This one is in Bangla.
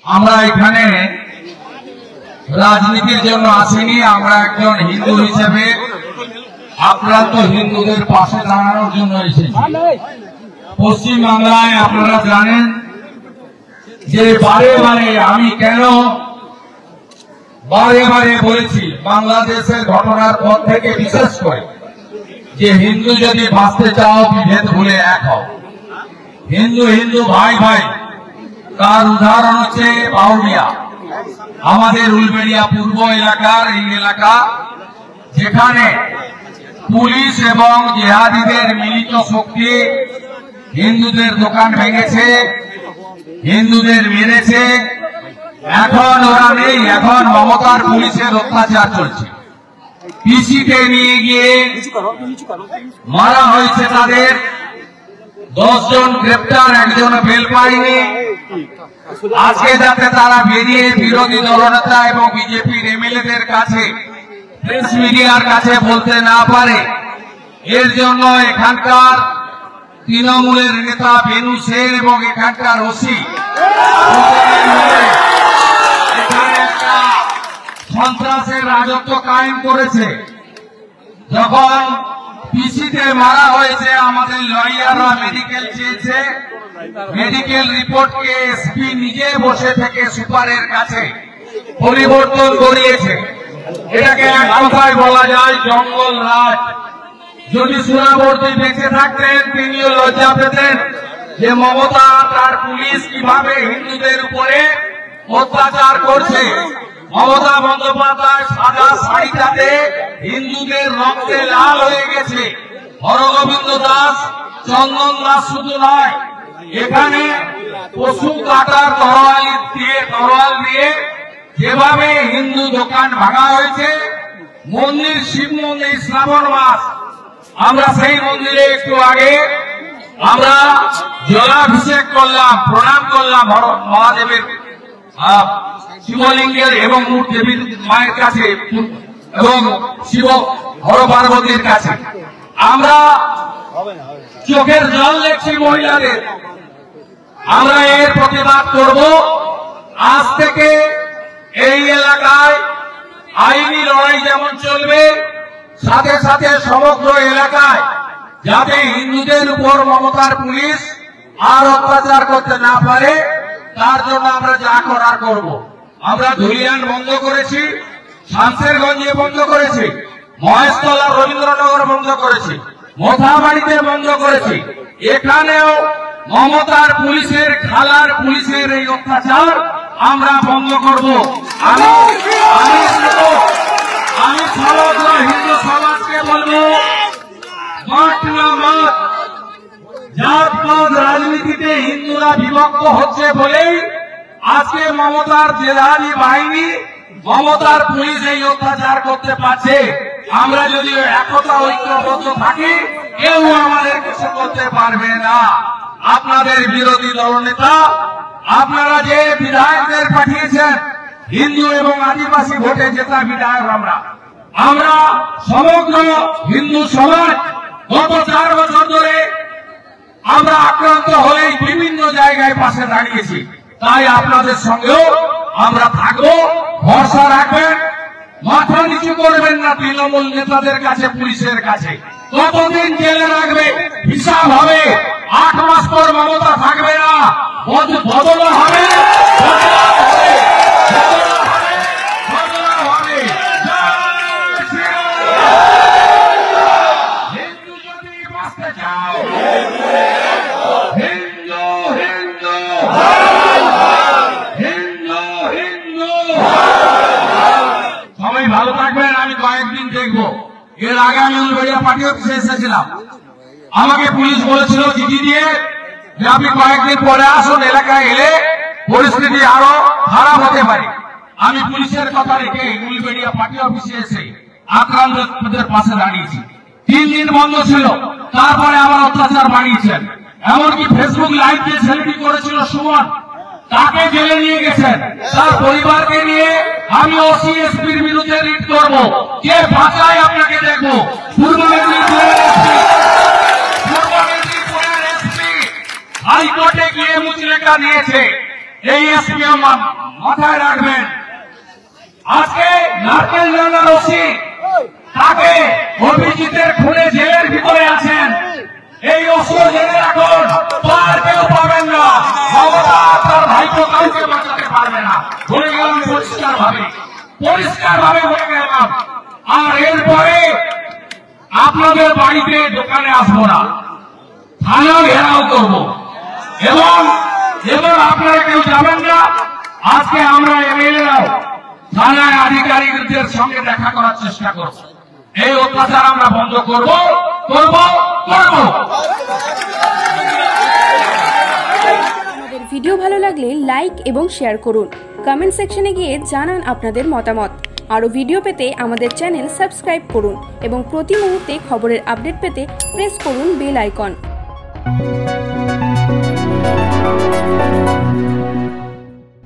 আমরা এখানে রাজনীতির জন্য আসিনি। আমরা একজন হিন্দু হিসেবে আক্রান্ত হিন্দুদের পাশে দাঁড়ানোর জন্য এসেছি। পশ্চিম বাংলায় আপনারা জানেন যে বারে বারে আমি কেন বারে বারে বলেছি, বাংলাদেশের ঘটনার পর থেকে বিশেষ করে, যে হিন্দু যদি বাঁচতে চাও বিভেদ ভুলে এক হও। হিন্দু হিন্দু ভাই ভাই, তার উদাহরণ হচ্ছে বাউরিয়া, আমাদের উলবেড়িয়া পূর্ব এলাকার এই এলাকা, যেখানে পুলিশ এবং জিহাদিদের মিলিত শক্তি হিন্দুদের দোকান ভেঙেছে, হিন্দুদের মেরেছে। এখন ওরা নেই, এখন মমতার পুলিশের অত্যাচার চলছে। পিসিতে নিয়ে গিয়ে মারা হয়েছে তাদের, 10 জন গ্রেপ্তার, একজন বেল পায়নি। আজকে যাতে তারা বেরিয়ে বিরোধী দলনেতা এবং বিজেপির এমএলএদের কাছে, প্রেস মিডিয়ার কাছে বলতে না পারে, এর জন্য এখানকার তৃণমূলের নেতা বেনু সেন এবং এখানকার ওসি এখানে একটা সন্ত্রাসের রাজত্ব কায়েম করেছে। যখন পিসিতে মারা হয়েছে, আমাদের লয়াররা মেডিকেল চেয়েছে, মেডিকেল রিপোর্টকে এসপি নিজে বসে থেকে সুপারের কাছে পরিবর্তন করিয়েছে। এটাকে এক কথায় বলা যায় জঙ্গল রাজ। যদি সুরাবর্তী বেঁচে থাকতেন, তিনিও লজ্জা পেতেন যে মমতা তার পুলিশ কিভাবে হিন্দুদের উপরে অত্যাচার করছে। মমতা বন্দ্যোপাধ্যায় সাদা শাড়িটাতে হিন্দুদের রক্তে লাল হয়ে গেছে। হরগোবিন্দ দাস, চন্দন দাস শুধু নয়, এখানে পশু কাটার তরোয়াল দিয়ে যেভাবে হিন্দু দোকান ভাঙা হয়েছে। মন্দির, শিব মন্দির, শ্রাবণ মাস, আমরা সেই মন্দিরে একটু আগে আমরা জলাভিষেক করলাম, প্রণাম করলাম মহাদেবের শিবলিঙ্গের এবং দেবীর মায়ের কাছে এবং শিব হর পার্বতীর কাছে। আমরা চোখের জল দেখছি মহিলাদের। আমরা এর প্রতিবাদ করব। আজ থেকে এই এলাকায় আইনি লড়াই যেমন চলবে, সাথে সাথে সমগ্র এলাকায় যাতে হিন্দুদের উপর মমতার পুলিশ আর অত্যাচার করতে না পারে, তার জন্য আমরা যা করার করব। আমরা ধুলিয়ান বন্ধ করেছি, শামসেরগঞ্জে বন্ধ করেছি, মহেশতলা রবীন্দ্রনগর বন্ধ করেছি, মোথাবাড়িতে বন্ধ করেছি। এখানেও মমতার পুলিশের, খালার পুলিশের এই অত্যাচার আমরা বন্ধ করব। আমি সমগ্র হিন্দু সমাজকে বলবো, মাঠ না মাঠ, জাতপাত রাজনীতিতে হিন্দুরা বিভক্ত হচ্ছে বলেই আজকে মমতার জেহাদি বাহিনী, মমতার পুলিশ এই অত্যাচার করতে পারছে। আমরা যদি একতা ঐক্যবদ্ধ থাকি, কেউ আমাদের কিছু করতে পারবে না। আপনাদের বিরোধী দলনেতা, আপনারা যে বিধায়কদের পাঠিয়েছেন, হিন্দু এবং আদিবাসী ভোটে জেতা বিধায়ক, আমরা সমগ্র হিন্দু সমাজ গত 4 বছর ধরে আমরা আক্রান্ত হয়ে বিভিন্ন জায়গায় পাশে দাঁড়িয়েছি। তাই আপনাদের সঙ্গেও আমরা থাকবো। ভরসা রাখবেন, মাথা নিচু করবেন না তৃণমূল নেতাদের কাছে, পুলিশের কাছে। কতদিন জেলে রাখবে হিসাব হবে। 8 মাস পর মমতা থাকবে না, বদল হবে। সবাই ভালো থাকবেন। আমি কয়েকদিন দেখবো। এর আগে আমি উলবেড়িয়া পার্টি অফিসে এসেছিলাম, আমাকে পুলিশ বলেছিল চিঠি দিয়ে যে আপনি কয়েকদিন পরে আসুন, এলাকায় এলে পরিস্থিতি আরো খারাপ হতে পারে। আমি পুলিশের কথা রেখে উলবেড়িয়া পার্টি অফিসে এসে আক্রান্তদের পাশে দাঁড়িয়েছি। 3 দিন বন্ধ ছিল, তারপরে আবার অত্যাচার বাড়িয়েছেন। এমনকি ফেসবুক লাইভ যে ছেলেটি করেছিল সুমন, তাকে জেলে নিয়ে গেছেন। তার পরিবারকে নিয়ে আমি ওসি এসপির বিরুদ্ধে রিট করবো। কে বাঁচায় আপনাকে দেখবো। পূর্ব মেদিনীপুরের এসপি হাইকোর্টে গিয়ে মুচলেখা দিয়েছে। এই এসপিও মাথায় রাখবেন। আজকে নারকেল ডাঙ্গা ওসি তাকে অভিজিতের খুনে জেলের ভিতরে আছেন। এই ওসিও জেলে রাখুন, তার কেউ পাবেন না। মমতা তার ভাইকে কাউকে বাঁচাতে পারবে না। বলে গেলাম পরিষ্কার ভাবে বলে গেলাম। আর এরপরে আপনাদের বাড়িতে দোকানে আসবো না, থানা ঘেরাও করবো এবং আপনারা কেউ যাবেন না। আজকে আমরা এমএলএরাও থানায় আধিকারিকদের সঙ্গে দেখা করার চেষ্টা করছি। এই অত্যাচার আমরা বন্ধ করব। আমাদের ভিডিও ভালো লাগলে লাইক এবং শেয়ার করুন। কমেন্ট সেকশনে গিয়ে জানান আপনাদের মতামত। আরও ভিডিও পেতে আমাদের চ্যানেল সাবস্ক্রাইব করুন এবং প্রতি মুহূর্তে খবরের আপডেট পেতে প্রেস করুন বেল আইকন।